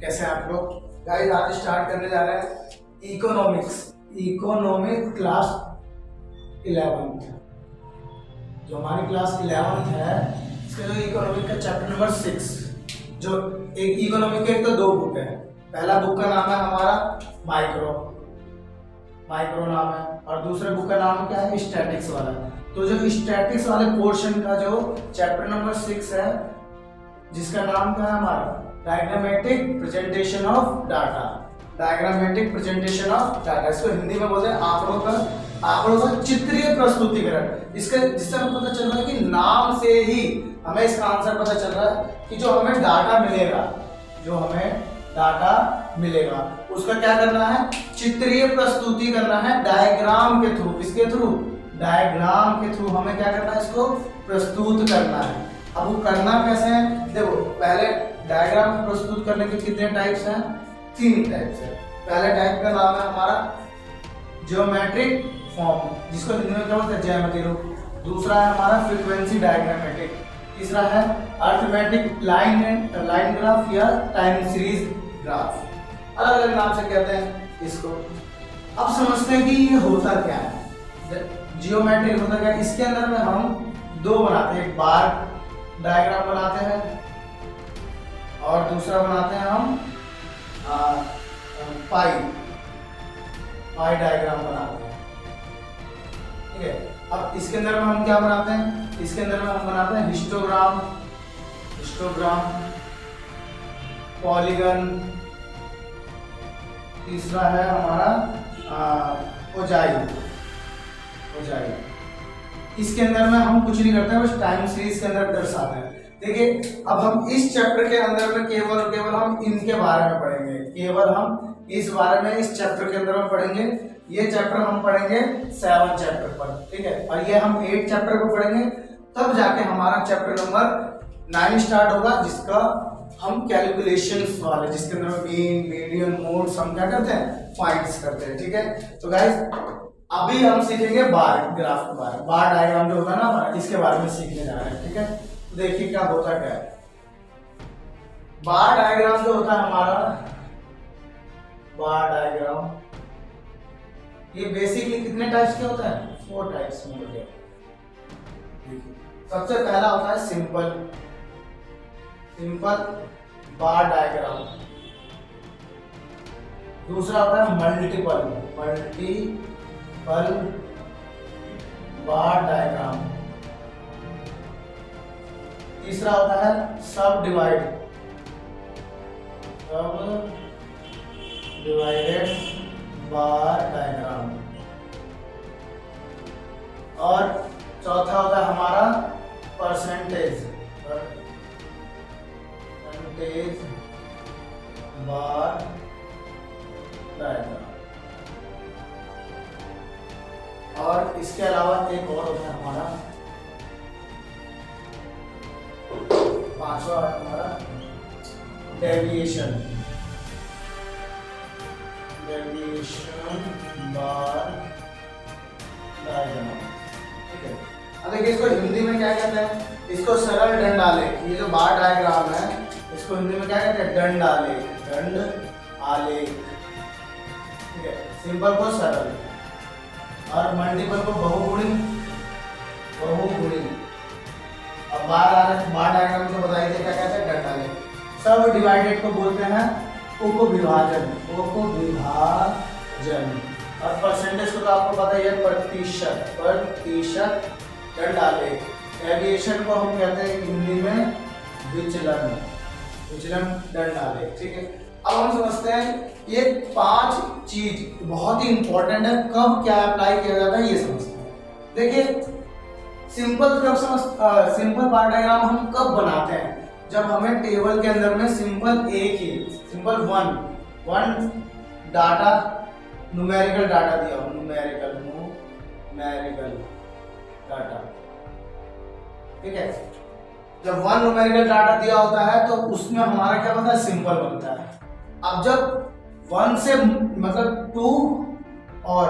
कैसे हैं आप लोग? गाइस आज स्टार्ट करने जा रहे हैं इकोनॉमिक क्लास 11th। जो हमारी क्लास 11th है इसका जो इकोनॉमिक का चैप्टर नंबर 6, जो एक इकोनॉमिक के तो दो बुक है। पहला बुक का नाम है हमारा माइक्रो नाम है, और दूसरे बुक का नाम क्या है, स्टैटिक्स वाला। तो जो स्टैटिक्स वाले पोर्शन का जो चैप्टर नंबर 6 है, जिसका नाम क्या है हमारा डायग्रामेटिक प्रेजेंटेशन ऑफ डाटा। इसको हिंदी में बोलते हैं आंकड़ों का चित्रीय प्रस्तुतिकरण। इसके जिससे हमें पता चल रहा है कि नाम से ही हमें इसका आंसर पता चल रहा है कि जो हमें डाटा मिलेगा उसका क्या करना है, चित्रीय प्रस्तुति करना है डायग्राम के थ्रू। इसके थ्रू डायग्राम के थ्रू हमें क्या करना है, इसको प्रस्तुत करना है। अब वो करना कैसे है, देखो पहले डायग्राम प्रस्तुत करने के कितने टाइप्स हैं, 3 टाइप्स है। पहले टाइप का नाम है हमारा ज्योमेट्रिक फॉर्म, जिसको हिंदी में क्या बोलते हैं, ज्यामितीय रूप। दूसरा है हमारा फ्रीक्वेंसी डायग्रामेटिक। तीसरा है अर्थमेटिक लाइन ग्राफ या टाइम सीरीज ग्राफ। अलग अलग नाम से कहते हैं इसको। अब समझते हैं कि ये होता क्या है। जियोमेट्रिक होता क्या है, इसके अंदर में हम दो बनाते हैं, एक बार डायग्राम बनाते हैं और दूसरा बनाते हैं हम पाई डायग्राम बनाते हैं। ठीक है, अब इसके अंदर में हम क्या बनाते हैं, इसके अंदर में हम बनाते हैं हिस्टोग्राम, पॉलीगन। तीसरा है हमारा ओजाई। इसके अंदर में हम कुछ नहीं करते हैं, बस टाइम सीरीज के अंदर दर्शाते हैं। देखिए अब हम इस चैप्टर के अंदर में केवल हम इनके बारे में पढ़ेंगे, केवल हम इस बारे में इस चैप्टर के अंदर में पढ़ेंगे। ये चैप्टर हम पढ़ेंगे 7 चैप्टर पर, ठीक है, और ये हम 8 चैप्टर को पढ़ेंगे। तब जाके हमारा चैप्टर नंबर 9 स्टार्ट होगा, जिसका हम कैलकुलेशंस वाले, जिसके अंदर मीन, मीडियन, मोड्स हम क्या करते हैं, फाइंड्स करते हैं। ठीक है, तो गाइस अभी हम सीखेंगे बार ग्राफ के बारे में, बार डायग्राम जो होता है ना हमारा, इसके बारे में सीखने जा रहे हैं। ठीक है, तो देखिए क्या होता क्या है। बार डायग्राम जो होता है हमारा, बार डायग्राम ये बेसिकली कितने टाइप्स के होता है, 4 टाइप्स में होते हैं। सबसे पहला होता है सिंपल बार डायग्राम। दूसरा होता है मल्टीपल बार डायग्राम। तीसरा होता है सब डिवाइडेड बार डायग्राम। और चौथा होता है हमारा परसेंटेज बार डायग्राम। और इसके अलावा एक और होता है हमारा, पांचवा है हमारा डेविएशन बार डायग्राम। ठीक है, अब देखिए इसको हिंदी में क्या कहते हैं, इसको सरल दंड आलेख। ये जो बार डायग्राम है इसको हिंदी में क्या कहते हैं, दंड आलेख। ठीक है, सिंपल को सरल और मल्टीपल को बहुगुणी। अब बार डायग्राम को बताइए क्या कहते हैं, दंड आलेख। सब डिवाइडेड को बोलते हैं उपविभाजन। और परसेंटेज को तो आपको पता ही है, प्रतिशत दंड आलेख। डेविएशन को हम कहते हैं हिंदी में विचलन दंड आलेख। ठीक है, अब हम समझते हैं ये 5 चीज बहुत ही इंपॉर्टेंट है, कब क्या अप्लाई किया जाता है ये समझते हैं। देखिए सिंपल बार डायग्राम हम कब बनाते हैं, जब हमें टेबल के अंदर में simple one data numerical data दिया हो, न्यूमेरिकल डाटा। ठीक है, जब 1 न्यूमेरिकल डाटा दिया होता है तो उसमें हमारा क्या बनता है, सिंपल बनता है। अब जब 1 से मतलब 2 और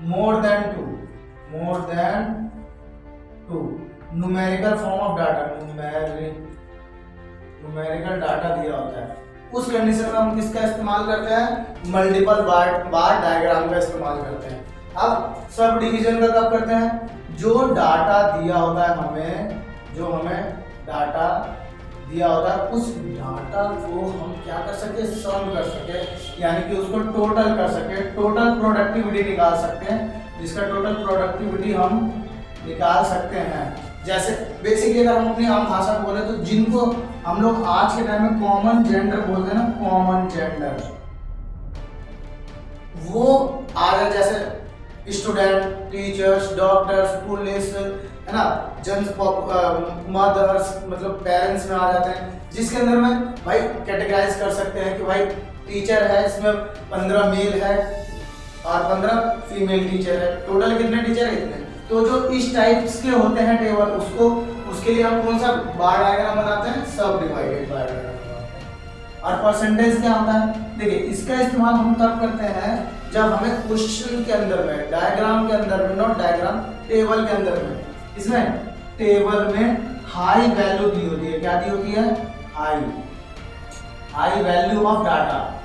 more than two numerical form of data, numerical data दिया होता है, उस कंडीशन में हम किसका इस्तेमाल करते हैं, मल्टीपल बार डायग्राम का इस्तेमाल करते हैं। अब सब डिवीजन का कब करते हैं, जो डाटा दिया होता है हमें, जो हमें डाटा दिया होता है उस डाटा को हम क्या कर सके, सम कर सके, यानी कि उसको टोटल कर सके, टोटल प्रोडक्टिविटी निकाल सकते हैं, जिसका टोटल प्रोडक्टिविटी हम निकाल सकते हैं। जैसे बेसिकली अगर हम अपनी आम भाषा में बोले तो जिनको हम लोग आज के टाइम में कॉमन जेंडर बोलते हैं ना, कॉमन जेंडर, वो आ गए, जैसे स्टूडेंट, टीचर्स, डॉक्टर्स, पुलिस, है ना, मदर्स, मतलब पेरेंट्स में आ जाते हैं, जिसके अंदर में भाई कैटेगराइज कर सकते हैं कि भाई टीचर है, इसमें 15 मेल है और 15 फीमेल टीचर है, टोटल कितने टीचर है इतने। तो जो इस टाइप्स के होते हैं टेबल, उसके लिए हम कौन सा बार डायग्राम बनाते हैं, सब डिवाइडेड बार डायग्राम बनाते हैं। और परसेंटेज क्या होता है, देखिए इसका इस्तेमाल हम तब करते हैं जब हमें क्वेश्चन के अंदर में, डायग्राम के अंदर में, नॉट डायग्राम, टेबल के अंदर में, इसमें टेबल में हाई वैल्यू दी होती है, क्या दी होती है, हाई वैल्यू ऑफ डाटा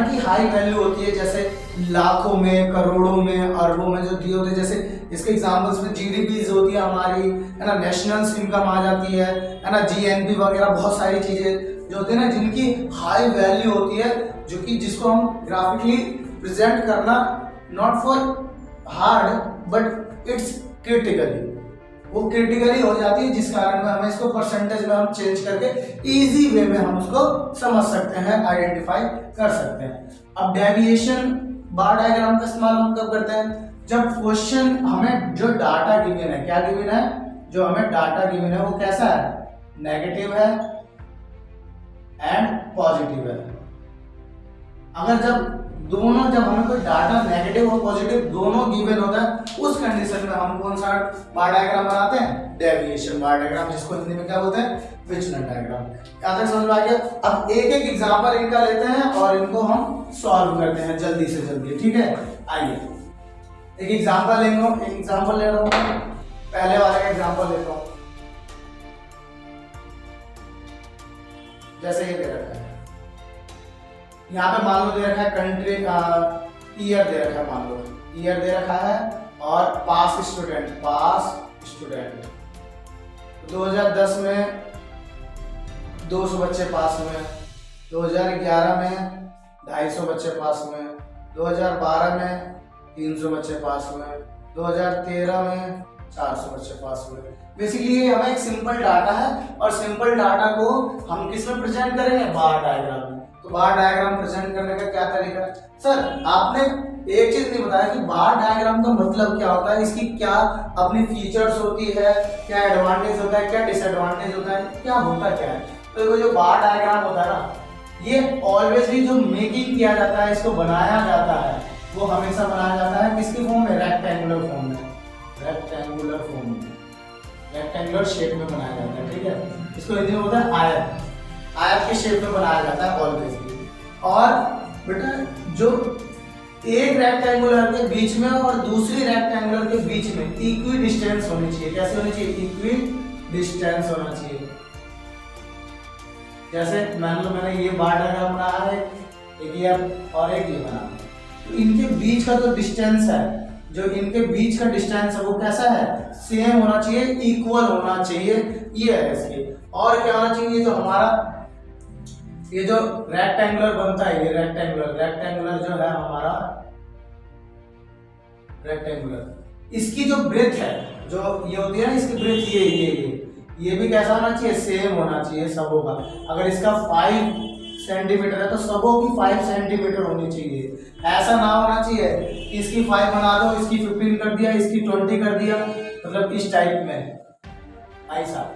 की हाई वैल्यू होती है, जैसे लाखों में, करोड़ों में, अरबों में जो दिए होते हैं। जैसे इसके एग्जांपल्स में जीडीपीज होती है हमारी, है ना, नेशनल इनकम आ जाती है ना, जीएनपी वगैरह, बहुत सारी चीजें जो होती है ना जिनकी हाई वैल्यू होती है, जो कि जिसको हम ग्राफिकली प्रेजेंट करना not for hard but it's critically, वो क्रिटिकली हो जाती है, जिस कारण में हमें इसको परसेंटेज में हम चेंज करके इजी वे में हम उसको समझ सकते हैं, आइडेंटिफाई कर सकते हैं। अब डेविएशन बार डायग्राम का इस्तेमाल हम कब करते हैं, जब क्वेश्चन हमें जो डाटा गिवन है, क्या गिवन है, जो हमें डाटा गिवन है वो कैसा है, नेगेटिव है एंड पॉजिटिव है। अगर जब हमें कोई डाटा नेगेटिव और पॉजिटिव दोनों गिवन होता है, उस कंडीशन में हम कौन सा बार डायग्राम बनाते हैं, डेविएशन बार डायग्राम, जिसको हिंदी में क्या बोलते हैं, विचलन डायग्राम। यहाँ तक समझ में आ गया। अब एक एक एग्जांपल इनका लेते हैं और इनको हम सॉल्व करते हैं जल्दी से जल्दी, ठीक है। आइए एक एग्जांपल लेंगे, एग्जांपल ले रहा हूँ, पहले वाले का एग्जांपल लेता हूँ। जैसे ये दे रखा है, यहाँ पे मान लो दे रखा है कंट्री, ईयर दे रखा है, मान लो ईयर दे रखा है, और पास स्टूडेंट 2010 में 200 बच्चे पास हुए, 2011 में 250 बच्चे पास हुए, 2012 में 300 बच्चे पास हुए, 2013 में 400 बच्चे पास हुए। बेसिकली ये हमें एक सिंपल डाटा है, और सिंपल डाटा को हम किस में प्रेजेंट करेंगे, बार डायग्राम में। तो बार डायग्राम प्रेजेंट करने का क्या तरीका है, सर आपने एक चीज नहीं बताया कि बार डायग्राम का मतलब क्या होता है, इसकी क्या अपनी फीचर्स होती है, क्या एडवांटेज होता है, क्या डिसएडवांटेज होता है, क्या होता क्या है। तो जो बार डायग्राम होता है ना, ये ऑलवेज भी जो मेकिंग किया जाता है, इसको बनाया जाता है, वो हमेशा बनाया जाता है किसकी फॉर्म में, रेक्टेंगुलर फॉर्म में, रेक्टेंगुलर फॉर्म में, रेक्टेंगुलर शेप में बनाया जाता है, ठीक है। इसको हिंदी में होता है आयत, आयत के शेप में बनाया जाता है ऑलवेज भी। और बेटा जो एक रेक्टेंगुलर के बीच में और दूसरी रेक्टेंगुलर के बीच में इक्वी डिस्टेंस होनी चाहिए, कैसे होनी चाहिए, इक्वी डिस्टेंस होना चाहिए। जैसे मान लो मैंने ये बार डायग्राम बनाया है, एक ये और एक ये बना, तो इनके बीच का जो डिस्टेंस है, जो इनके बीच का डिस्टेंस है वो कैसा है, सेम होना चाहिए, इक्वल होना चाहिए, ये है इसके। और क्या होना चाहिए, जो हमारा ये जो रेक्टेंगुलर बनता है, ये रेक्टेंगुलर जो है हमारा रेक्टेंगुलर, इसकी जो ब्रेथ है, जो ये होती है ना, इसकी ब्रेथ ये भी कैसा होना चाहिए, सेम होना चाहिए सबों का। अगर इसका 5 सेंटीमीटर है तो सबों की 5 सेंटीमीटर होनी चाहिए। ऐसा ना होना चाहिए कि इसकी 5 बना दो, इसकी 15 कर दिया, इसकी 20 कर दिया, मतलब इस टाइप में, ऐसा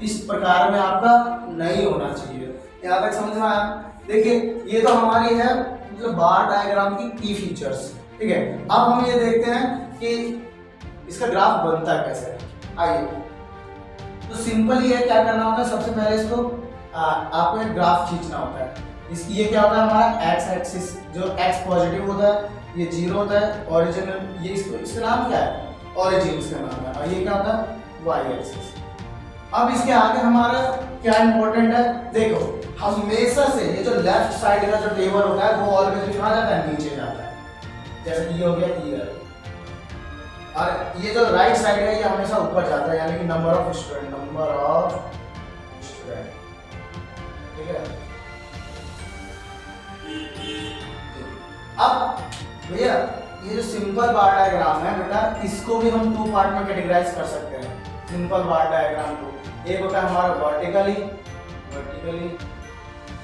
इस प्रकार में आपका नहीं होना चाहिए। यहाँ तक समझ में आया। देखिए ये तो हमारी है मतलब बार डायग्राम की फीचर्स, ठीक है। अब हम ये देखते हैं कि इसका ग्राफ बनता कैसे है। आइए, तो सिंपल ही है, क्या करना होता है, सबसे पहले इसको आपको एक ग्राफ खींचना होता है। इसकी ये क्या होता है, हमारा एक्स एक्सिस, जो एक्स पॉजिटिव होता है, ये 0 होता है, ओरिजिनल, ये इसका नाम क्या है, ओरिजिन इसका नाम है, और ये क्या होता है, वाई एक्सिस। अब इसके आगे हमारा क्या इंपॉर्टेंट है, देखो हमेशा से ये जो लेफ्ट साइड का जो टेबल होता है वो ऑलवेज कहाँ जाता है, नीचे जाता है। जैसे ये हो गया ईयर, और ये जो राइट साइड है ये हमेशा ऊपर जाता है, यानी कि number of student, number of student. ठीक है, अब भैया ये जो सिंपल बार डायग्राम है बेटा, इसको भी हम 2 पार्ट में कैटेगराइज कर सकते हैं। सिंपल बार डायग्राम को एक होता है हमारा वर्टिकली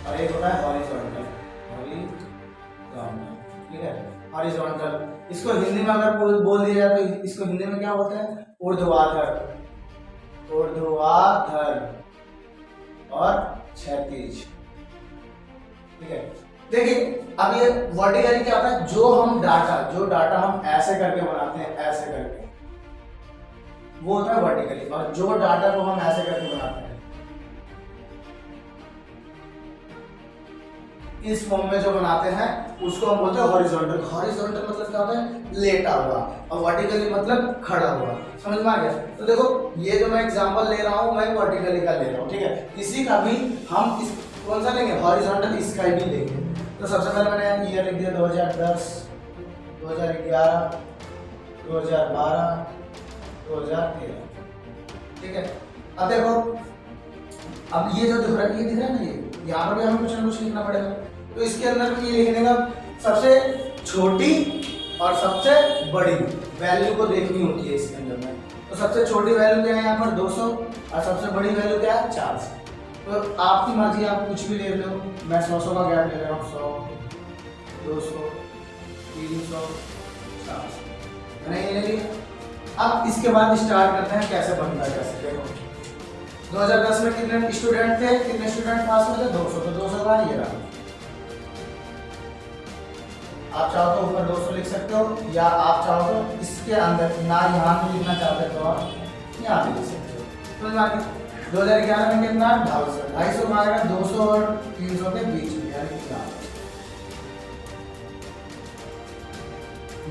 और एक होता है हॉरिजॉन्टल। ठीक है, हॉरिजॉन्टल इसको हिंदी में अगर बोल दिया जाए तो इसको हिंदी में क्या बोलते हैं, ऊर्ध्वाधर और क्षैतिज। ठीक है, देखिए अब ये वर्टिकली क्या होता है, जो डाटा हम ऐसे करके बनाते हैं, ऐसे करके, वो होता है वर्टिकली। और जो डाटा को हम ऐसे करके बनाते हैं इस फॉर्म में जो बनाते हैं उसको हम बोलते हैं हॉरिजॉन्टल। हॉरिजॉन्टल मतलब क्या होता है, लेटा हुआ, और वर्टिकली मतलब खड़ा हुआ। समझ में आ गया? तो देखो ये जो मैं एग्जांपल ले रहा हूँ मैं वर्टिकली का ले रहा हूँ। ठीक है, इसी का भी हम इस कौन सा लेंगे, हॉरिजॉन्टल, इसका भी लेंगे। तो सबसे पहले मैंने ईयर लिख दिया 2010, 2011, 2012, 2013। ठीक है, अब देखो अब ये जो दिख रहा है, ये दिख रहा है ना, ये यहाँ पर भी हमें कुछ ना कुछ लिखना पड़ेगा। तो इसके अंदर भी ये लिखने का सबसे छोटी और सबसे बड़ी वैल्यू को देखनी होती है इसके अंदर में। तो सबसे छोटी वैल्यू क्या है यहाँ पर 200 और सबसे बड़ी वैल्यू क्या है 400। तो आपकी मर्जी, आप कुछ भी ले लो। मैं 100 का गैप ले रहा हूँ, 100, 200, 300, 400 मैंने ये ले लिया। अब इसके बाद स्टार्ट करते हैं कैसे बनता है। कैसे देखो 2010 में कितने स्टूडेंट थे, कितने स्टूडेंट पास हुए थे, 200। तो 200 का ये रहा। आप चाहो तो ऊपर 200 लिख सकते हो, या आप चाहो तो इसके अंदर ना यहाँ पे लिखना चाहते तो आप यहाँ पे लिख सकते हो। तो 2011 में कितना 250 का आएगा, 200 और 300 के बीच में, यानी कि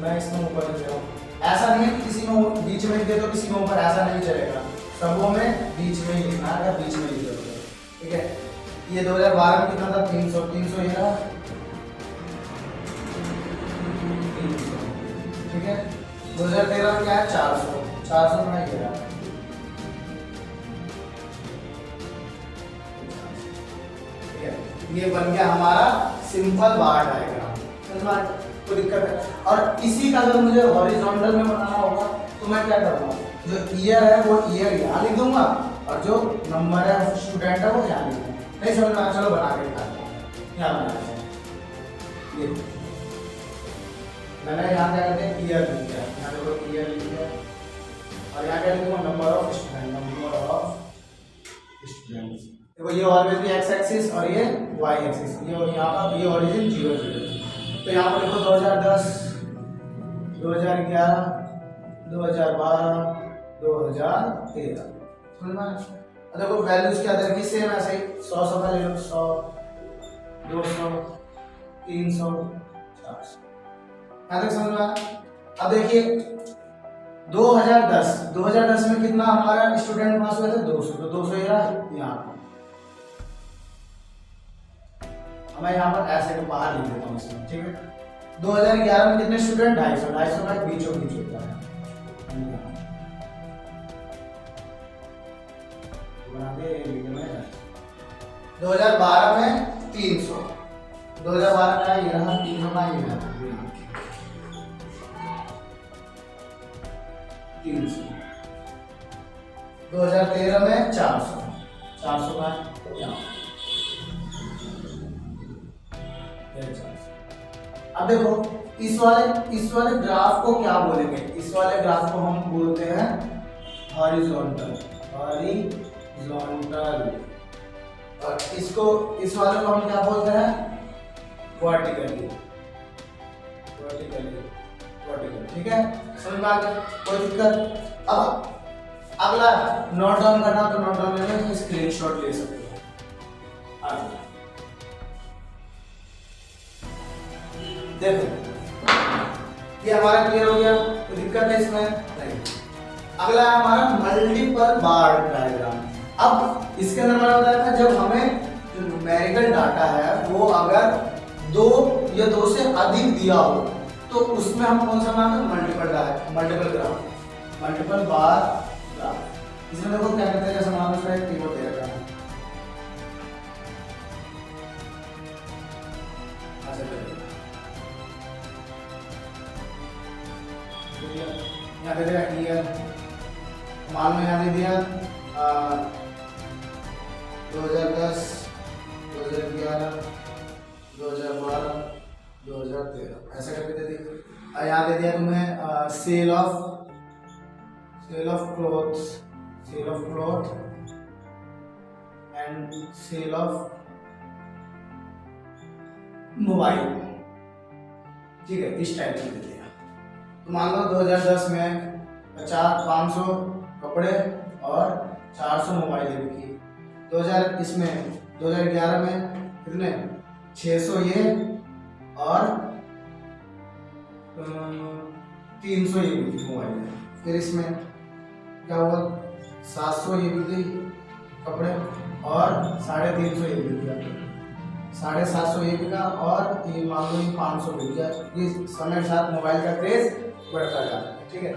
मैं इसमें ऊपर लिख रहा हूँ। ऐसा नहीं है कि किसी में बीच में लिख दे तो किसी में ऊपर, ऐसा नहीं चलेगा। सबों में बीच में ही लिखना है, बीच में लिख दो। ठीक है, ये 2012 में कितना था 300, 300 ये रहा। ठीक है, 2013 में क्या है 400, 400 में ये रहा। ठीक है, ये बन गया हमारा सिंपल बार डायग्राम। कोई दिक्कत है? और इसी का अगर मुझे हॉरिजॉन्टल में बनाना होगा तो मैं क्या करूँगा, जो ईयर है वो ईयर यहाँ लिख दूंगा और जो नंबर है स्टूडेंट है वो यहाँ लिख दूंगा। नहीं समझ में आया? चलो बना के दिखाते हैं। यहाँ बनाते हैं, ये मैंने यहाँ क्या करते हैं ईयर लिख दिया, यहाँ देखो ईयर लिख दिया, और यहाँ क्या लिखूंगा number of student, number of students. देखो ये ऑलवेज भी एक्स एक्सिस और ये वाई एक्सिस, ये यहाँ पर ये ओरिजिन 0 0। तो यहाँ पर देखो 2010, 2011, 2012, 2013। समझ में? देखो वैल्यूज क्या देखिए सेम ऐसे ही 100 का ले लो, 100, 200, 300, 400। यहाँ तक समझ में आया? अब देखिए 2010 में कितना हमारा स्टूडेंट पास हुए थे 200। तो 200 यहाँ पर मैं यहाँ पर ऐसे को बाहर लिख देता हूँ इसमें। ठीक है, 2011 में कितने स्टूडेंट 250, 250 का बीचों बीच होता है। 2012 में 300, 2012 का ये रहा, 300 का ये रहा, 300। 2013 में 400, 400 का यहाँ। अब देखो इस वाले ग्राफ को क्या बोलेंगे, इस वाले ग्राफ को हम बोलते हैं हॉरिजॉन्टल, और इसको इस वाले को हम क्या बोलते हैं वर्टिकली। ठीक है, समझ में आ गया? कोई दिक्कत? अब अगला नोट डाउन करना तो नोट डाउन लेना, स्क्रीनशॉट ले सकते हो। देखो ये हमारा क्लियर हो गया, कोई दिक्कत है इसमें नहीं। अगला है हमारा मल्टीपल बार डायग्राम। अब इसके अंदर मैंने बताया था जब हमें जो न्यूमेरिकल न्यूमेरिकल डाटा है वो अगर 2 या 2 से अधिक दिया हो तो उसमें हम कौन सा बनाते हैं? Multiple graph, multiple bar graph. इसमें देखो क्या कहते हैं, जैसे मान लो उसका एक टेबल दे रखा है, यहाँ दे दिया ईयर, मान लो यहाँ दे दिया 2010, 2011, 2012, 2013 ऐसा करके दे दिया। और यहाँ दे दिया तुम्हें sale of clothes, sale of cloth and sale of mobile, ठीक है, इस टाइप से दे दिया। तो मान लो 2010 में 500 कपड़े और 400 मोबाइल बिकी। 2000 इसमें 2011 में कितने 600 ये और 300 ये बिकी मोबाइल। फिर इसमें क्या हुआ 700 ये बिकी कपड़े और 350 ये बिक गया, 750 ये बिका और ये मान लो 500 बिक गया। ये समय के साथ मोबाइल का क्रेज बढ़ता जा रहा है, ठीक है।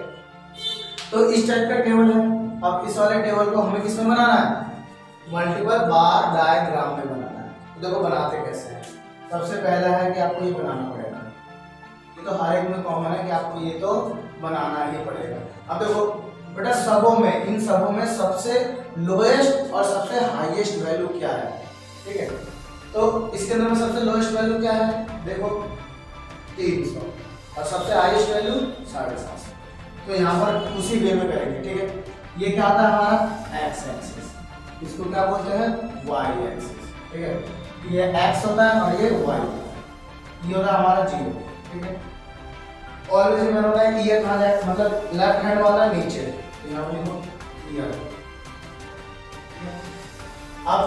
तो इस टाइप का टेबल है। अब इस वाले टेबल को हमें किसमें बनाना है? मल्टीपल बार डायग्राम में बनाना है। तो देखो बनाते कैसे हैं। सबसे पहला है कि आपको ये बनाना पड़ेगा, ये तो हर एक में कॉमन है कि आपको ये तो बनाना ही पड़ेगा। अब देखो बेटा सबों में, इन सबों में सबसे लोएस्ट और सबसे हाईएस्ट वैल्यू क्या है, ठीक है। तो इसके अंदर में सबसे लोएस्ट वैल्यू क्या है? देखो 300 और सबसे हाईएस्ट वैल्यू 750। तो यहाँ पर उसी वे में करेंगे, ठीक है। ये क्या आता है हमारा एक्स एक्सिस, इसको क्या बोलते हैं वाई एक्सिस, ठीक है। ये एक्स होता है और ये वाई होता है। ये होता है हमारा 0, ठीक है। ऑलवेज रिमेंबर होता है ये कहाँ जाए, मतलब लेफ्ट हैंड वाला नीचे, यहाँ पर लिखो ईयर। अब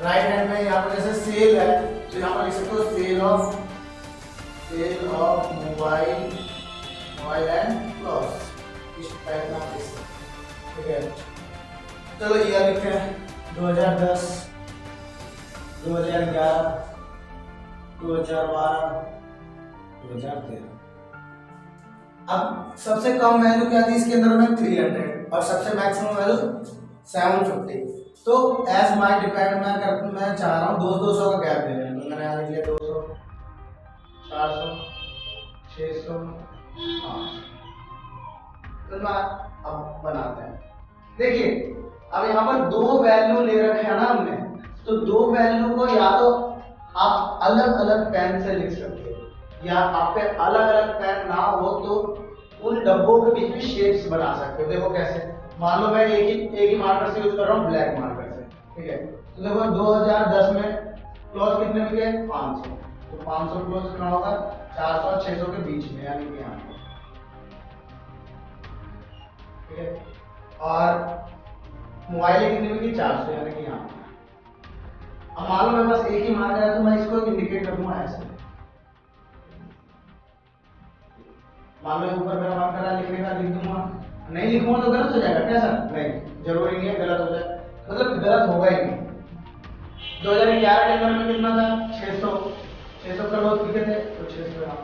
राइट हैंड में यहाँ पर जैसे सेल है तो यहाँ पर लिख सकते हो sale of mobile and clothes, इस टाइप का लिख सकते हो, ठीक है। चलो ईयर लिखते हैं 2010, 2011, 2012, 2013। अब सबसे कम वैल्यू क्या थी इसके अंदर में 300 और सबसे मैक्सिमम वैल्यू 750। तो एज माई डिपेंड मैं चाह रहा हूँ 200 का गैप देना है। तो मैंने यहाँ लिख लिया 200, 400, 600, 500। तो अब बनाते हैं। देखिए अब यहाँ पर 2 वैल्यू ले रखे हैं ना हमने, तो 2 वैल्यू को या तो आप अलग अलग पेन से लिख सकते हो या आप पे अलग अलग पेन ना हो तो उन डब्बों के बीच में शेप्स बना सकते हो। देखो कैसे, मान लो मैं एक ही मार्कर से यूज कर रहा हूँ, ब्लैक मार्कर से, ठीक है। तो देखो 2010 में क्लोज कितने बिके 500, तो 500 क्लोज कितना होगा 400 और 600 के बीच में, यानी कि यहाँ पे, ठीक है। और मोबाइल कितने बिकी 400, यानी कि यहाँ पे। अब मान लो मेरे पास एक ही मार्कर है तो मैं इसको इंडिकेट कर दूंगा ऐसे, मान लो ऊपर मेरा मार्कर है लिखने का, लिख दूंगा। नहीं लिखूंगा तो गलत हो जाएगा क्या सर? नहीं, जरूरी नहीं है गलत हो जाए, मतलब गलत होगा ही नहीं। 2011 के अंदर में कितना था 600 का लोग लिखे थे, तो 600 यहाँ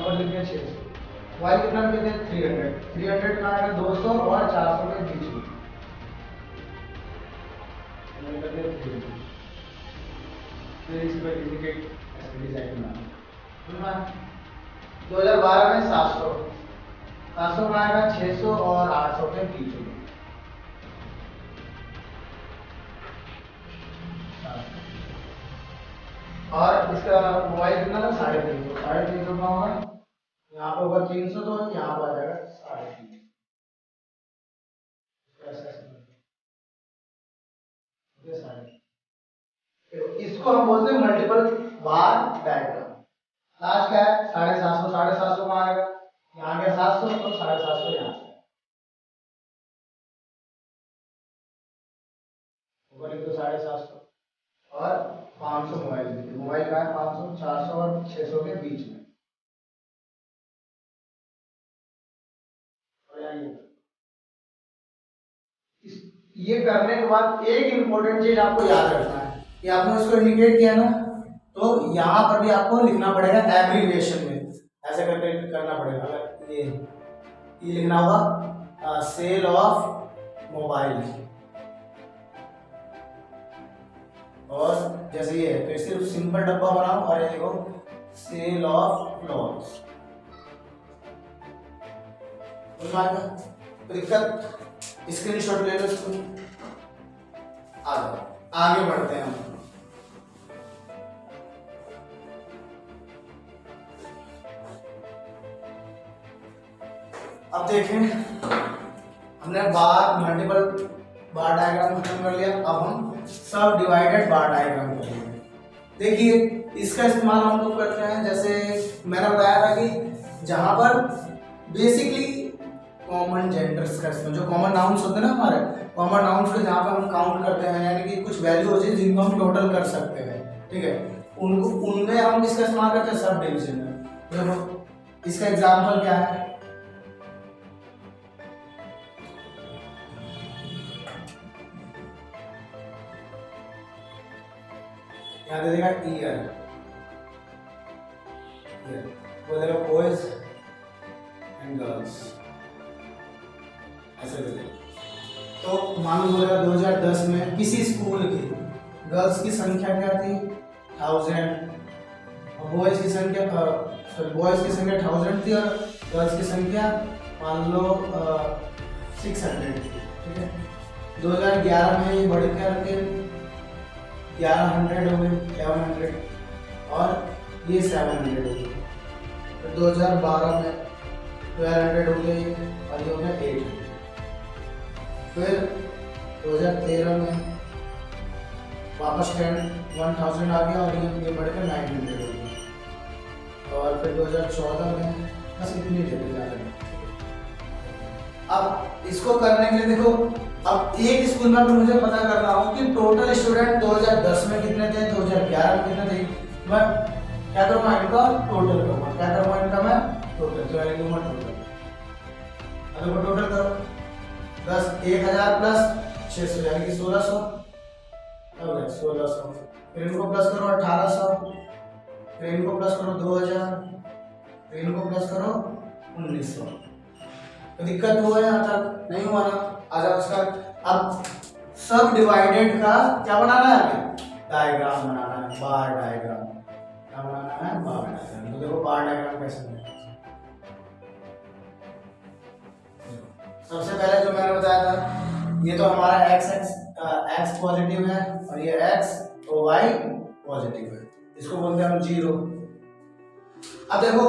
पर लिख दिया 600। वाई कितना लिखे थे 300 का आएगा 200 और 400 के बीच में, फिर इस पर इंडिकेट ऐसे डिजाइन बनाना। 2012 में 700 का आएगा 600 और 800 के बीच में, और इसका मोबाइल कितना था 350, 350 का होगा यहाँ पे होगा 300, तो यहाँ पर आ जाएगा 350। इसको हम बोलते हैं मल्टीपल बार डायग्राम। लास्ट क्या है 750, 750 में आएगा, यहाँ गया 700 तो 750 यहाँ से ऊपर लिख दो 750 और 500 मोबाइल का है 500, 400 और 600 के बीच में, और यहाँ ये करने के बाद एक इंपॉर्टेंट चीज आपको याद रखना है कि आपने इसको इंडिकेट किया ना, तो यहाँ पर भी आपको लिखना पड़ेगा एब्रीविएशन में, ऐसे करके करना पड़ेगा। अगर ये लिखना होगा सेल ऑफ मोबाइल, और जैसे ये है तो सिर्फ सिंपल डब्बा बनाओ और ये देखो सेल ऑफ क्लॉथ्स। दिक्कत, स्क्रीनशॉट ले लो इसको। आगे बढ़ते हैं हम। अब देखें, हमने मल्टीपल बार डायग्राम खत्म कर लिया, अब हम सब डिवाइडेड बार डायग्राम करेंगे। देखिए इसका इस्तेमाल हम लोग करते हैं, जैसे मैंने बताया था कि जहां पर बेसिकली कॉमन जेंडर्स का इसमें जो कॉमन नाउन्स होते हैं ना, हमारे कॉमन नाउन्स को जहाँ पे हम काउंट करते हैं, यानी कि कुछ वैल्यू होती है जिनको हम टोटल कर सकते हैं, ठीक है, उनको उनमें हम किसका इस्तेमाल करते हैं, सब डिवीजन में। देखो इसका एग्जाम्पल क्या है, यहाँ दे देगा ईयर, वो देगा बॉयज एंड गर्ल्स, ऐसे दे देगा। तो मान लो 2010 में किसी स्कूल की गर्ल्स की संख्या क्या थी 1000, और बॉयज की संख्या 1000 थी, और गर्ल्स की संख्या मान लो 600 थी, ठीक है। 2011 में ये बढ़ करके 1100 हो गए, 1100, और ये 700 हो गए। फिर 2012 में 1200 हो गए, और ये हो गया 800। फिर 2013 में वापस 1000 आ गया, और ये बढ़कर 900 हो गया। और फिर 2014 में बस इतनी जगह जा रही है। अब इसको करने के लिए देखो, अब एक स्कूल में भी मुझे पता करना हो कि टोटल स्टूडेंट 2010 में कितने थे, 2011 में कितने थे, मैं क्या करूँगा, इनका टोटल करूँगा। क्या करूँगा, इनका मैं टोटल, तो यानी कि मैं टोटल, अगर टोटल करो 10,000 प्लस 600 यानी कि 1600, 1600, फिर इनको प्लस करो 1800, फिर इनको प्लस करो 2000, फिर इनको प्लस करो 1900। तो दिक्कत हुआ है यहाँ तक, नहीं हुआ ना? आ जाओ इसका, अब सब डिवाइडेड का क्या बनाना है, हमें डायग्राम बनाना है, बार डायग्राम। क्या बनाना है, बार डायग्राम। तो देखो बार डायग्राम कैसे बनेगा। सबसे पहले जो मैंने बताया था, ये तो हमारा एक्स पॉजिटिव है, और ये एक्स और वाई पॉजिटिव है, इसको बोलते हैं हम 0। अब देखो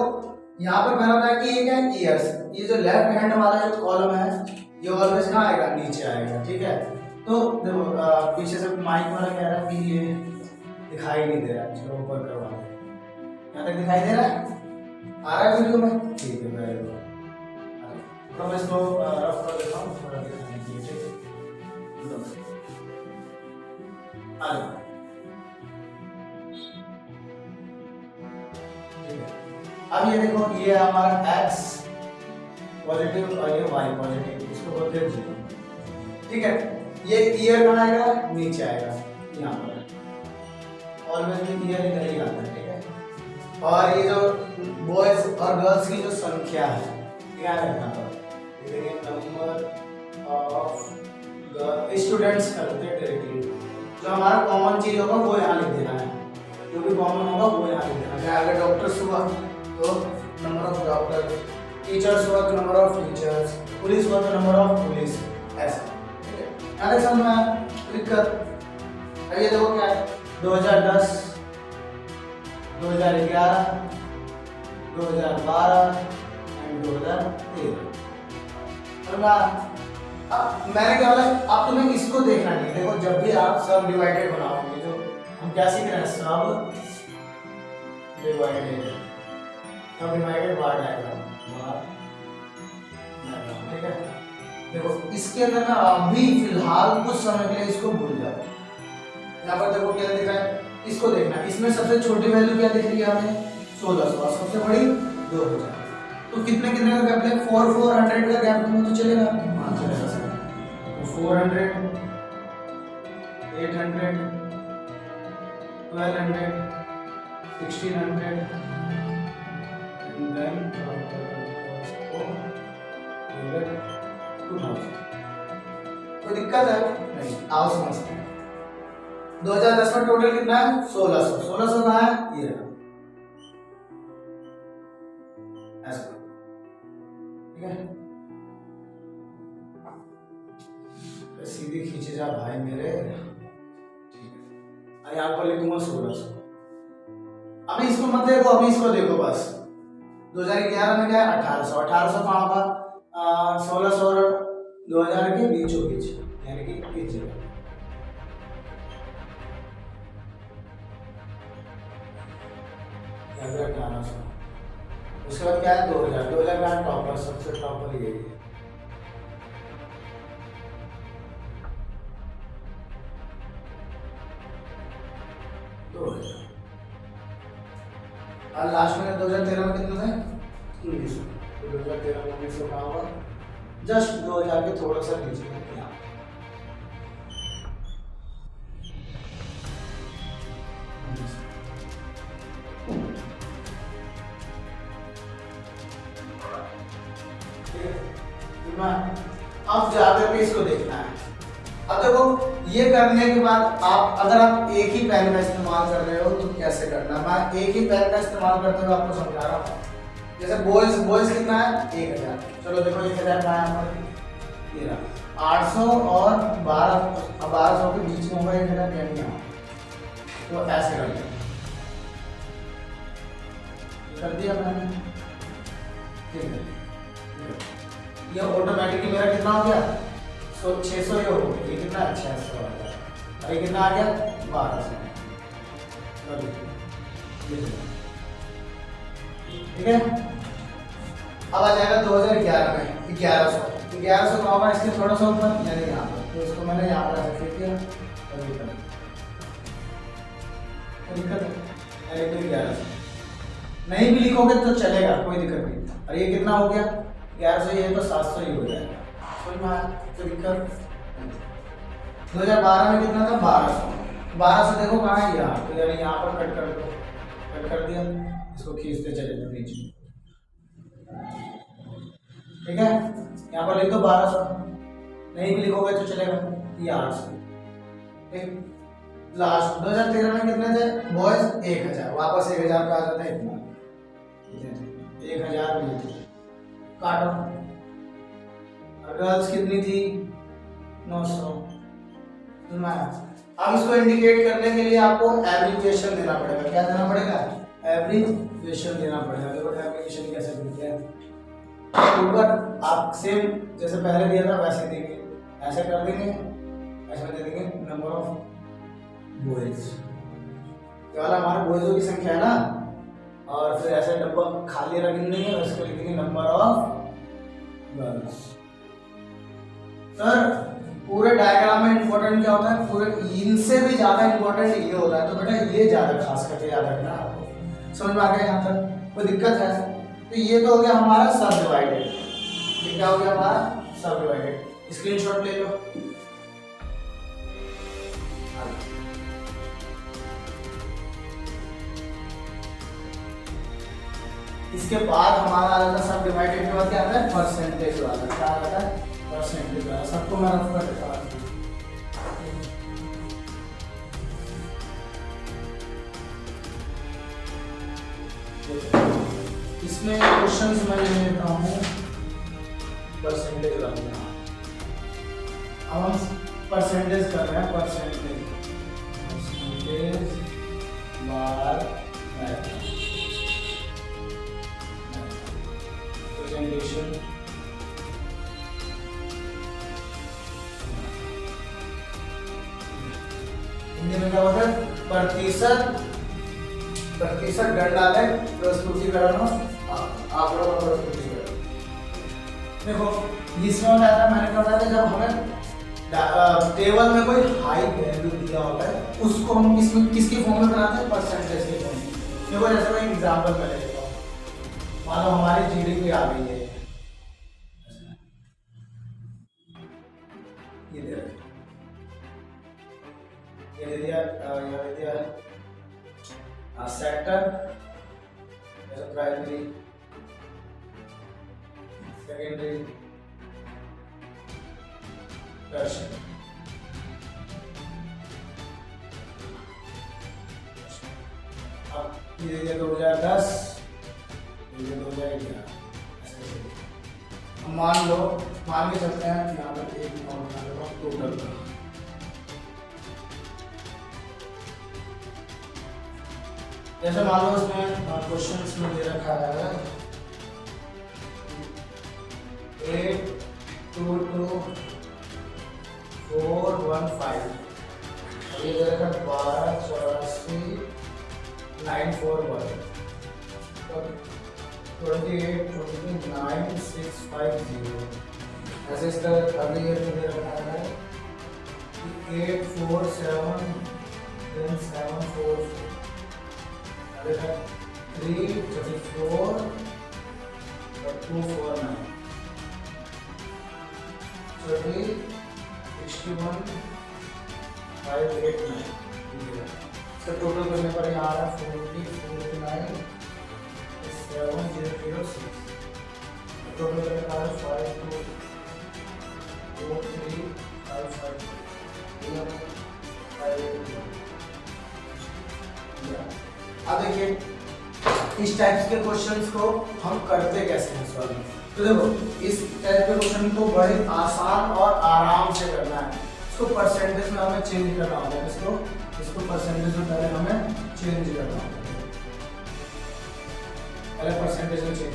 यहाँ पर मैंने बताया कि ये क्या है, ईयर्स। ये जो लेफ्ट हैंड वाला जो कॉलम है, ये ऑलवेज कहाँ आएगा, नीचे आएगा, ठीक है। तो देखो पीछे से माइक वाला कह रहा है कि ये दिखाई नहीं दे रहा है, चलो ऊपर करवा दो। यहाँ तक दिखाई दे रहा है, आ रहा है वीडियो में, ठीक है, वेरी गुड। तो मैं इसको रफ कर देता हूँ थोड़ा दिखाने के लिए, ठीक है। अब ये देखो, ये हमारा x पॉजिटिव और ये y पॉजिटिव, इसको बोलते हैं 0, ठीक है। ये ईयर कहाँ आएगा, नीचे आएगा, यहाँ पर ऑलवेज में ईयर इधर ही आता है, ठीक है। और ये जो बॉयज और गर्ल्स की जो संख्या है, क्या है यहाँ पर, नंबर ऑफ स्टूडेंट्स करते हैं डायरेक्टली। जो हमारा कॉमन चीज होगा वो यहाँ लिख देना है, जो भी कॉमन होगा वो यहाँ लिख देना है। अगर डॉक्टर्स हुआ तो नंबर ऑफ डॉक्टर, टीचर्स हुआ तो नंबर ऑफ टीचर्स, पुलिस हुआ तो नंबर ऑफ पुलिस, ऐसा, ठीक है। आगे समझ में दिक्कत। ये देखो क्या है, 2010, 2011, 2012 एंड 2013। अब मैंने क्या बोला, अब तुम्हें इसको देखना नहीं। देखो जब भी आप सब डिवाइडेड बनाओगे, जो हम क्या सीख रहे हैं, सब डिवाइडेड, सब डिवाइडेड बार डायग्राम, ठीक है। देखो इसके अंदर ना अभी फिलहाल कुछ समय के लिए इसको भूल जाओ। यहाँ पर देखो क्या दिख रहा है, इसको देखना। इसमें सबसे छोटी वैल्यू क्या दिख रही है हमें, 1600, और सबसे बड़ी 2000। तो कितने कितने का गैप है, 400 का गैप तुम्हें तो चलेगा, हाँ चलेगा सर। तो 400, 800, 1200, 1600 and then 2000। कोई दिक्कत है नहीं, आओ समझते हैं। 2010 में टोटल कितना है? 1600। 1600 कहाँ है? ये रहा, ऐसा, ठीक है। सीधी खींचे जा भाई मेरे, ठीक है। यहाँ पर लिखूंगा 1600। अभी इसको मत देखो, अभी इसको देखो बस। 2011 में क्या है? 1800। 1800 कहाँ होगा? 1600 और 2000 के बीचों बीच, यानी कि इस जगह। अगर 1800, उसके बाद क्या है? 2000। 2000 का टॉपर, सबसे टॉपर ये है। और लास्ट में 2013 में कितना था? 1900। 2013 में 1900 कहाँ होगा? जस्ट 2000 के थोड़ा सा नीचे यहाँ। अब जाकर के इसको देखना है। अब देखो, ये करने के बाद आप, अगर आप एक ही पेन का इस्तेमाल कर रहे हो तो कैसे करना है। मैं एक ही पेन का इस्तेमाल करते हुए आपको समझा रहा हूँ। जैसे बॉयज कितना है? 1000। चलो देखो 1000 कहाँ है हमारे? ये रहा 800 और 1200 के बीच में होगा 1000, यानी यहाँ। तो ऐसे कर दिया, मैंने, ठीक है। ये ऑटोमेटिकली मेरा कितना हो गया? 600 ये हो गया। ये कितना? 600 आ गया। और ये कितना आ गया? 1200। ठीक है। अब आ जाएगा 2011 में 1100। 1100 का होगा इसके थोड़ा सा ऊपर, यानी यहाँ पर। तो इसको मैंने यहाँ पर ऐसे लिख दिया। दिक्कत है 1100। नहीं भी लिखोगे तो चलेगा, कोई दिक्कत नहीं। और ये कितना हो गया? 1100। ये तो 700 ही हो जाएगा। समझ में आया? तो दिक्कत। 2012 में कितना था? 1200। 1200 देखो कहाँ है? यहाँ। तो यानी यहाँ पर कट कर दो, कट कर दिया। इसको खींचते चले जाओ नीचे, ठीक है। यहाँ पर लिख दो 1200। नहीं भी लिखोगे तो चलेगा। ये 800, ठीक। लास्ट 2013 में कितने थे? बॉयज 1000। वापस 1000 पे आ जाता है इतना, 1000 मिलती है। काटो। गर्ल्स कितनी थी? 900। अब इसको इंडिकेट करने के लिए आपको एब्रिविएशन देना पड़ेगा। क्या देना पड़ेगा? एब्रिविएशन देना पड़ेगा। देखो एब्रिविएशन कैसे देते हैं। ऊपर आप सेम जैसे पहले दिया था वैसे देंगे, ऐसे कर देंगे, ऐसे दे देंगे नंबर ऑफ बॉयज, केवल हमारे बॉयजों की संख्या है ना। और फिर ऐसे डब्बा खाली रख देंगे, उसको लिख देंगे नंबर ऑफ गर्ल्स। सर पूरे डायग्राम में इंपॉर्टेंट क्या होता है? पूरे इनसे भी ज्यादा इंपॉर्टेंट ये होता है। तो बेटा ये ज्यादा खास करके याद रखना आपको। समझ में आ गया यहाँ तक? कोई दिक्कत है? तो ये तो हो गया हमारा सब डिवाइडेड। ये क्या हो गया हमारा? सब डिवाइडेड। स्क्रीनशॉट ले लो। इसके बाद हमारा आ जाता है सब डिवाइडेड के बाद क्या आता है? परसेंटेज वाला। क्या आता है? परसेंटेज वाला। सबको मैं रफ कर देता हूँ। इसमें क्वेश्चंस मैं ले लेता हूँ परसेंटेज वाले। अब हम परसेंटेज कर रहे हैं। परसेंटेज बार प्रेजेंटेशन हिंदी में क्या होता है? प्रतिशत डाले प्रस्तुतिकरण आंकड़ों का प्रस्तुतिकरण। देखो इसमें होता है, मैंने कहा था जब हमें टेबल में कोई हाई वैल्यू दिया होता है उसको हम किसके फॉर्म में बनाते हैं? परसेंटेज के फॉर्म में। देखो जैसे मैं एग्जांपल कर लेता हूँ। मान लो हमारी जीडीपी आ गई है, ये दे ये दे दिया, यहाँ दे दिया सेक्टर, प्राइमरी, सेकेंडरी, टर्शियरी। अब ये दे दिया 2010, ये 2011। मान लो, मान के चलते हैं यहाँ पर एक नोट बना लेता हूँ टोटल का। जैसे मान लो इसमें क्वेश्चंस में दे रखा है 822415 और ये दे रखा है 1284 929,650। ऐसे इसका अगले ईयर में दे रखा है 847 334 249 61 589। इसका टोटल करने पर यहाँ आ रहा है 4049 7006। टोटल करने का है 524355। अब देखिए इस टाइप्स के क्वेश्चंस को हम करते कैसे हैं सॉल्व। तो देखो इस टाइप के क्वेश्चन को बड़े आसान और आराम से करना है। इसको परसेंटेज में हमें चेंज करना होगा। इसको परसेंटेज में पहले हमें चेंज करना होगा। पहले परसेंटेज में चेंज,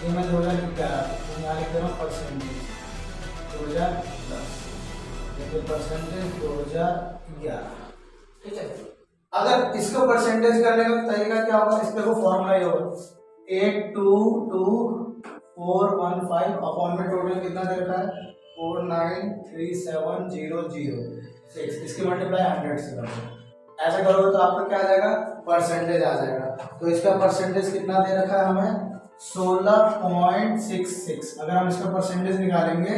ये मैं 2011 यहाँ लिख दे रहा हूँ परसेंटेज 2010, ये परसेंटेज 2011। ठीक है, अगर इसको परसेंटेज करने का तरीका क्या होगा, इस पे को फॉर्मूला ये होगा 822415 अपॉन में टोटल कितना दे रखा है 49370006। इसकी मल्टीप्लाई 100 से करोगे। ऐसा करोगे तो आपका क्या आ जाएगा, परसेंटेज आ जाएगा। तो इसका परसेंटेज कितना दे रखा है हमें 16.66। अगर हम इसका परसेंटेज निकालेंगे,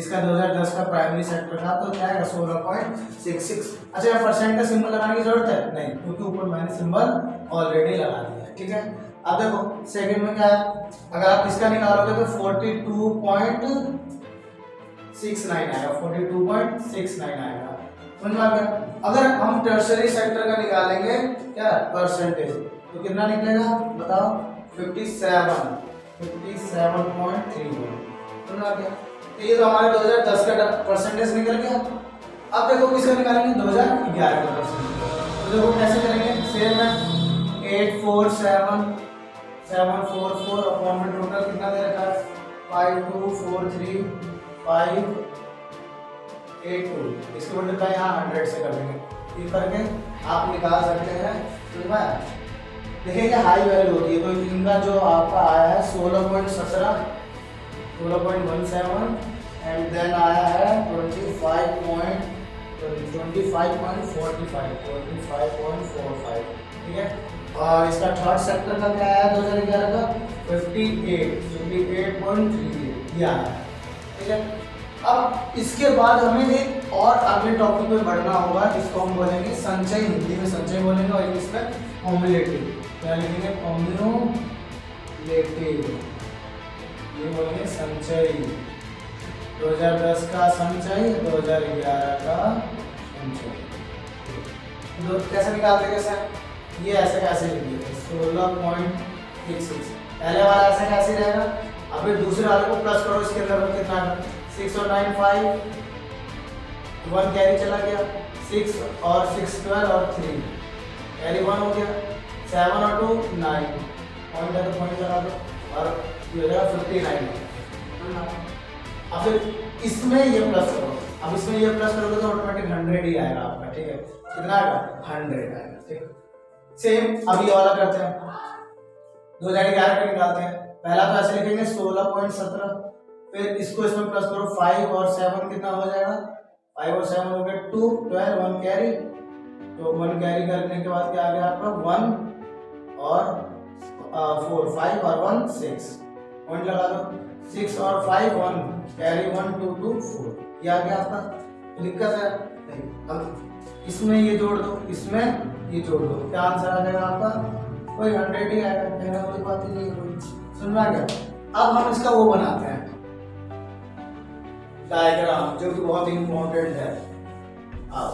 इसका 2010 का प्राइमरी सेक्टर था तो क्या आएगा 16.66। अच्छा, यहाँ परसेंट का सिंबल लगाने की जरूरत है नहीं, क्योंकि ऊपर मैंने सिंबल ऑलरेडी लगा दिया है। ठीक है, अब देखो सेकंड में क्या है, अगर आप इसका निकालोगे तो 42.69 आएगा, 42.69 आएगा। समझ में आ गया। अगर हम टर्शियरी सेक्टर का निकालेंगे क्या परसेंटेज, तो कितना निकलेगा बताओ 57.31। समझ में आ गया। तो ये तो हमारे 2010 का परसेंटेज निकल गया। अब देखो किसका निकालेंगे 2011 का परसेंटेज। तो देखो कैसे करेंगे, सेम है 84744 अपॉन में टोटल कितना दे रखा है 5243582। इसके मल्टीप्लाई यहाँ 100 से कर देंगे। ये करके आप निकाल सकते हैं। ठीक है, देखिए हाई वैल्यू होती है तो इनका जो आपका आया है 16.17 एंड देन आया है 25.45। ठीक है, और इसका थर्ड सेक्टर का क्या आया 2011 का 58.38 ये आया। ठीक है, अब इसके बाद हमें एक और अगले टॉपिक पे बढ़ना होगा, इसको हम बोलेंगे संचय। हिंदी में संचय बोलेंगे और इंग्लिश में कॉम्युलेटिव। क्या लिखेंगे कॉम्युलेटिव, ये बोलेंगे संचय। 2010 का संचय, 2011 का संचय। तो कैसे निकालते कैसे, ये ऐसे कैसे लिखेंगे 16.66। पहले वाला ऐसे कैसे रहेगा, अब फिर दूसरे वाले को प्लस करो, इसके अंदर कितना 6 और 9 5, 1 कैरी चला गया, 6 और 6 12 और 3 कैरी 1 हो गया, 7 और 2 9 पॉइंट है तो पॉइंट लगा दो और ये हो जाएगा 59। अब फिर इसमें ये प्लस करो, अब इसमें ये प्लस करोगे तो ऑटोमेटिक 100 ही आएगा आपका। ठीक है, कितना आएगा 100 आएगा। ठीक है, सेम अब ये वाला करते हैं, 2011 का निकालते हैं। पहला तो ऐसे लिखेंगे 16.17, फिर इसको इसमें प्लस करो 5 और 7 कितना हो जाएगा 5 और 7 हो गया 2 12 1 कैरी, तो 1 कैरी करने के बाद क्या आ गया आपका 1 और 4 5 और 1 6 पॉइंट लगा दो। 6 और 5 1 कैरी 1 2 2 4, ये आ गया आपका। दिक्कत है नहीं। अब इसमें ये जोड़ दो, इसमें ये जोड़ दो, क्या आंसर आ जाएगा आपका? कोई 100 ही आएगा, कहने वाली बात ही नहीं है कोई। समझ में आ गया? अब हम इसका वो बनाते हैं डायग्राम, जो कि बहुत इंपॉर्टेंट है। अब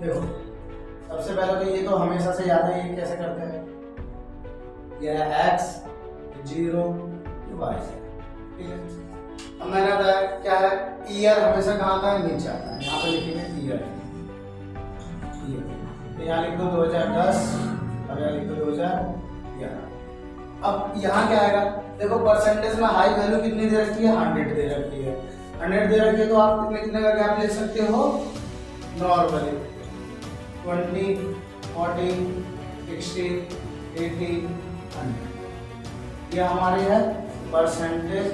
देखो, सबसे पहले तो ये तो हमेशा से याद है, ये कैसे करते हैं, यह है x 0 y, ठीक है। अब मैंने बताया क्या है, ईयर हमेशा कहाँ आता है? नीचे आता है। यहाँ पे लिखेंगे ईयर, तो यहाँ लिख दो 2010 और यहाँ लिख दो 2011। अब यहाँ क्या आएगा? देखो परसेंटेज में हाई वैल्यू कितनी दे रखी है? 100 दे रखी है। 100 दे रखी है, तो आप कितने का गैप ले सकते हो? नॉर्मली 20 40 60 80 100। ये हमारी है percentage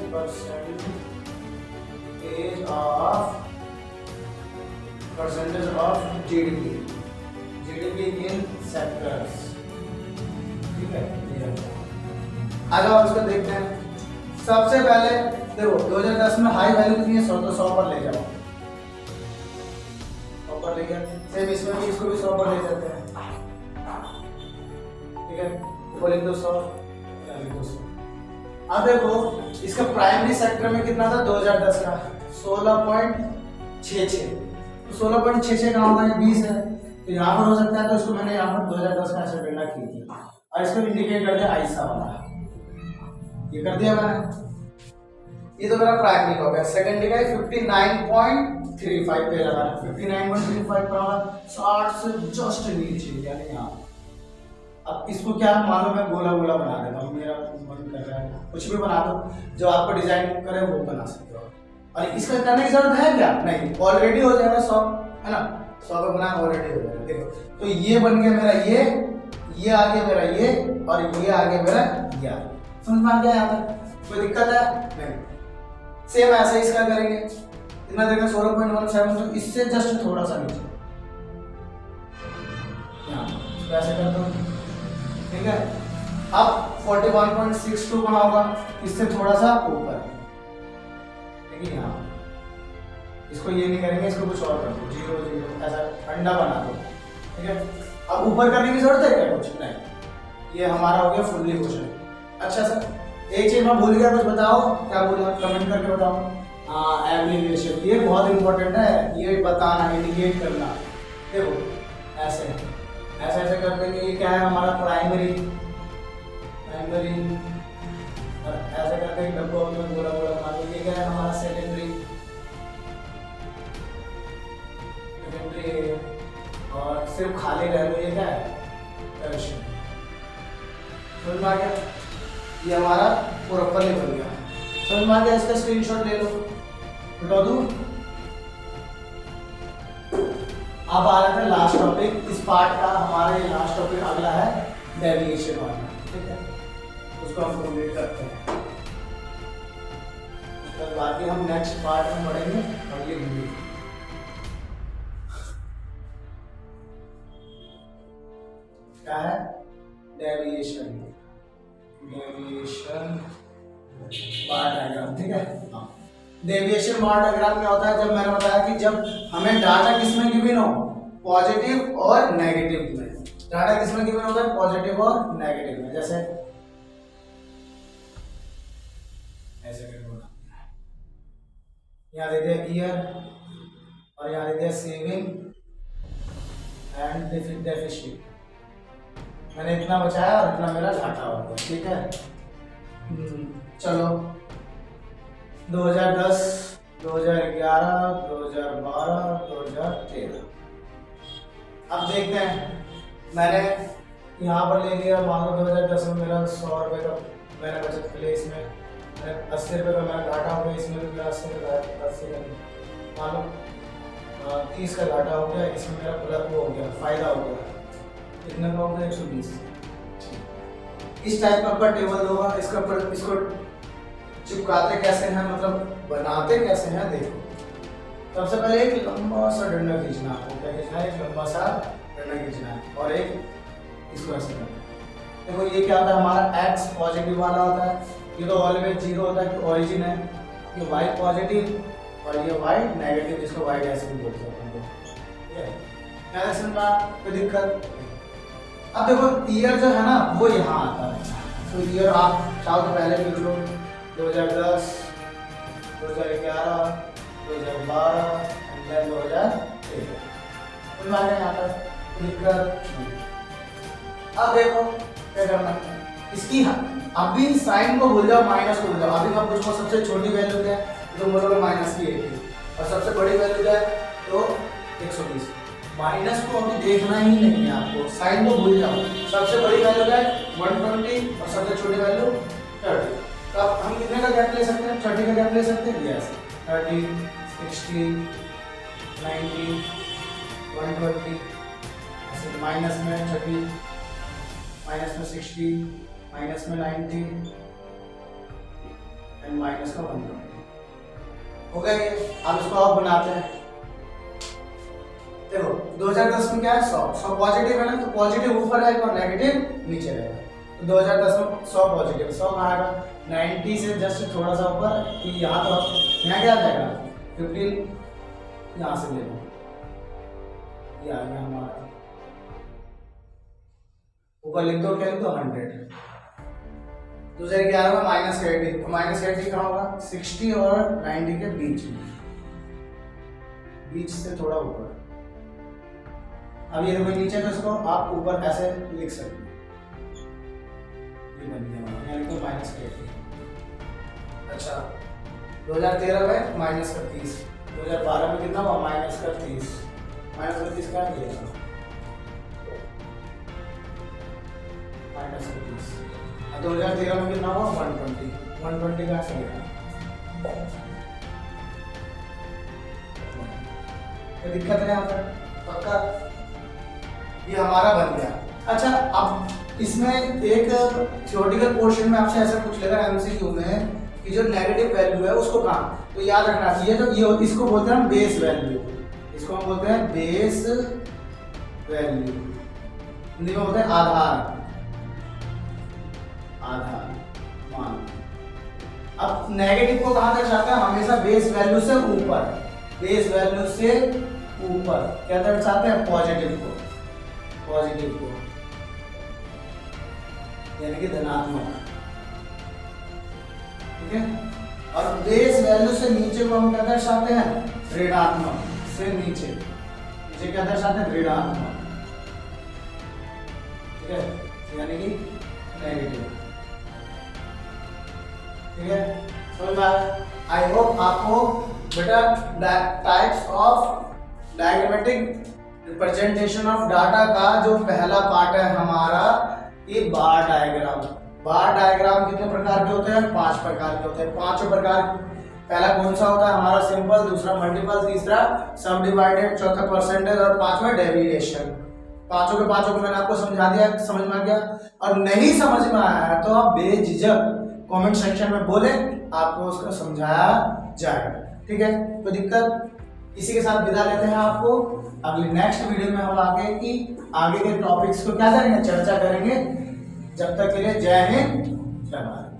of GDP in sectors, ठीक है। आगे आप इसको देखते हैं। सबसे पहले देखो 2010 में हाई वैल्यू कितनी है? 100, तो 100 पर ले जाओ, 100 पर ले गया। सेम इसमें भी, इसको भी 100 पर ले जाते हैं, ठीक है। वो लिख दो 100, लिख दो 100। अब देखो इसका प्राइमरी सेक्टर में कितना था 2010 का? 16.66, तो 16.66 कहाँ होगा? 20 है, तो यहाँ पर हो सकता है। तो इसको मैंने यहाँ पर 2010 का ऐसे गणना की थी और इसको इंडिकेट कर दिया ऐसा वाला, ये कर दिया मैंने। ये तो मेरा प्राइमरी का हो गया। सेकेंडरी का 59.35 पे लगा, 59.35 पर होगा 60 से जस्ट नीचे, यानी यहाँ। अब इसको क्या मालूम है, गोला गोला बना देता हूँ, मेरा मन कर रहा है। कुछ भी बना दो, जो आपको डिजाइन करे वो बना सकते हो। और इसका करने की जरूरत है क्या? नहीं, ऑलरेडी हो जाएगा 100, है ना। 100 का बना ऑलरेडी हो जाएगा। देखो तो ये बन गया मेरा ये आ गया मेरा ये, और ये आ गया मेरा ये। समझ में आ गया यहाँ पर? कोई दिक्कत है? नहीं। सेम ऐसे ही इसका करेंगे। कितना देगा? 16.17, तो इससे जस्ट थोड़ा सा नीचे, यहाँ ऐसे कर दो, ठीक है। अब 41.62 कहाँ होगा? इससे थोड़ा सा ऊपर, ठीक है। यहाँ इसको ये नहीं करेंगे, इसको कुछ और कर दो, 0 0 ऐसा अंडा बना दो, ठीक है। अब ऊपर करने की जरूरत है क्या? कुछ नहीं, ये हमारा हो गया फुल्ली क्वेश्चन। अच्छा सर, एक चीज मैं भूल गया, कुछ बताओ, क्या बोला? कमेंट करके बताओ। हाँ, एब्रीविएशन, ये बहुत इंपॉर्टेंट है, ये बताना, इंडिकेट करना। देखो ऐसे ऐसे ऐसे कर देंगे। ये क्या है? हमारा प्राइमरी, और ऐसे करके एक डब्बा में गोला गोला बना दो। ये क्या है? हमारा सेकेंडरी, और सिर्फ खाली रह दो। ये क्या है? टर्शियरी। समझ में आ गया? ये हमारा प्रॉपरली बन गया। समझ में आ गया? इसका स्क्रीनशॉट ले लो, बता दूं। अब आ रहा था लास्ट टॉपिक इस पार्ट का। हमारा ये लास्ट टॉपिक अगला है डेविएशन वाला, ठीक है। उसको हम कंप्लीट करते हैं, उसके बाद हम नेक्स्ट पार्ट में बढ़ेंगे। और ये क्या है? डेविएशन बार डायग्राम, ठीक है। डेविएशन बार डायग्राम क्या होता है? जब मैंने बताया कि जब हमें डाटा किसमें गिवन हो? पॉजिटिव और नेगेटिव में। डाटा किसमें गिवन होता है? पॉजिटिव और नेगेटिव में। जैसे ऐसे करके यहाँ दे दिया ईयर, और यहाँ दे दिया सेविंग एंड डेफिसिट। मैंने इतना बचाया और इतना मेरा घाटा हो गया, ठीक है। चलो 2010, 2011, 2012, 2013। अब देखते हैं। मैंने यहाँ पर ले लिया, मान लो 2010 में मेरा 100 रुपये का मैंने बचत कर लिया, इसमें 80 रुपये का मेरा घाटा हो गया, इसमें भी मेरा 80 का मान लो 30 का घाटा हो गया, इसमें मेरा प्लस वो हो गया, फायदा हो गया। कितना का होगा? 120। इस टाइप का टेबल होगा। इसका पर इसको चिपकाते कैसे हैं, मतलब बनाते कैसे हैं, देखो। सबसे पहले एक लंबा सा डंडा खींचना है। क्या खींचना है? एक लंबा सा डंडा खींचना है, और एक इसको ऐसे करना है, देखो ये क्या होता है हमारा x पॉजिटिव वाला होता है, ये तो ऑलवेज जीरो होता है कि ओरिजिन है, ये y पॉजिटिव और ये y नेगेटिव, जिसको y डैश भी बोलते हैं अपन लोग, ठीक है। क्या समझा, कोई दिक्कत? अब देखो ईयर जो है ना वो यहाँ आता है, तो ईयर आप चाहो तो पहले लिख लो 2010, 2011, 2012 एंड देन 2013, समझ आ गया यहाँ तक, दिक्कत नहीं। अब देखो क्या करना है इसकी, अभी साइन को भूल जाओ, माइनस को भूल जाओ। अभी मैं पूछूंगा सबसे छोटी वैल्यू क्या है, तो बोलोगे माइनस की 80, और सबसे बड़ी वैल्यू क्या है तो 120। माइनस को अभी देखना ही नहीं है आपको, साइन को भूल जाओ। सबसे बड़ी वैल्यू क्या है 120 और सबसे छोटी वैल्यू 30। तो अब हम कितने का गैप ले सकते हैं, 30 का गैप ले सकते हैं, यस 30, 60, 90, 120, ऐसे माइनस में 30, माइनस में 60, माइनस में 90 एंड माइनस का 120 हो गया ये। अब इसको आप बनाते हैं, देखो 2010 में क्या है 100 पॉजिटिव है ना, तो पॉजिटिव ऊपर आएगा और नेगेटिव नीचे रहेगा। तो 2010 में 100 पॉजिटिव, 100 कहाँ आएगा 90 से जस्ट थोड़ा सा ऊपर, यहाँ तो यहाँ क्या आ जाएगा 15, यहाँ से ले लो, ये आ गया हमारा, ऊपर लिख दो क्या लिख दो 100। 2011 में माइनस 80, तो माइनस 80 कहाँ होगा 60 और 90 के बीच में, बीच से थोड़ा ऊपर। अब ये देखो नीचे, तो इसको आप ऊपर ऐसे लिख सकते हैं, ये बन गया हमारा, यानी कि माइनस 80। अच्छा 2013 में माइनस का 30, 2012 में कितना हुआ माइनस का 30, माइनस का 30 क्या किया माइनस का 30। 2013 में कितना हुआ 120, 120 का सही है, कोई दिक्कत नहीं आता पक्का, ये हमारा बन गया। अच्छा अब इसमें एक थ्योरेटिकल पोर्शन में आपसे ऐसा पूछ लेगा एमसीक्यू में कि जो नेगेटिव वैल्यू है उसको कहाँ, तो याद रखना चाहिए जो ये इसको बोलते हैं हम बेस वैल्यू, इसको हम बोलते हैं बेस वैल्यू, हिंदी में बोलते हैं आधार, आधार मान। अब नेगेटिव को कहाँ दर्शाता है हमेशा बेस वैल्यू से ऊपर, बेस वैल्यू से ऊपर क्या दर्शाते हैं पॉजिटिव को, पॉजिटिव को यानी कि धनात्मक, ठीक है। और बेस वैल्यू से नीचे को हम क्या दर्शाते हैं ऋणात्मक, से नीचे, नीचे क्या दर्शाते हैं ऋणात्मक, ठीक है, यानी कि नेगेटिव, ठीक है। समझ में आया? आई होप आपको बेटा types of diagrammatic representation of data का जो पहला पार्ट है हमारा ये बार डायग्राम। बार डायग्राम कितने प्रकार के होते हैं 5 प्रकार के होते हैं, 5 प्रकार। पहला कौन सा होता है हमारा सिंपल, दूसरा मल्टीपल, तीसरा सब डिवाइडेड, चौथा परसेंटेज और पांचवा डेविएशन। पांचों के पांचों को मैंने आपको समझा दिया, समझ में आ गया। और नहीं समझ में आया है तो आप बेझिझक कमेंट सेक्शन में बोले, आपको उसका समझाया जाएगा, ठीक है। तो दिक्कत इसी के साथ विदा लेते हैं आपको। अगली नेक्स्ट वीडियो में हम आगे के टॉपिक्स को क्या करेंगे, चर्चा करेंगे। जब तक के लिए जय हिंद, जय भारत।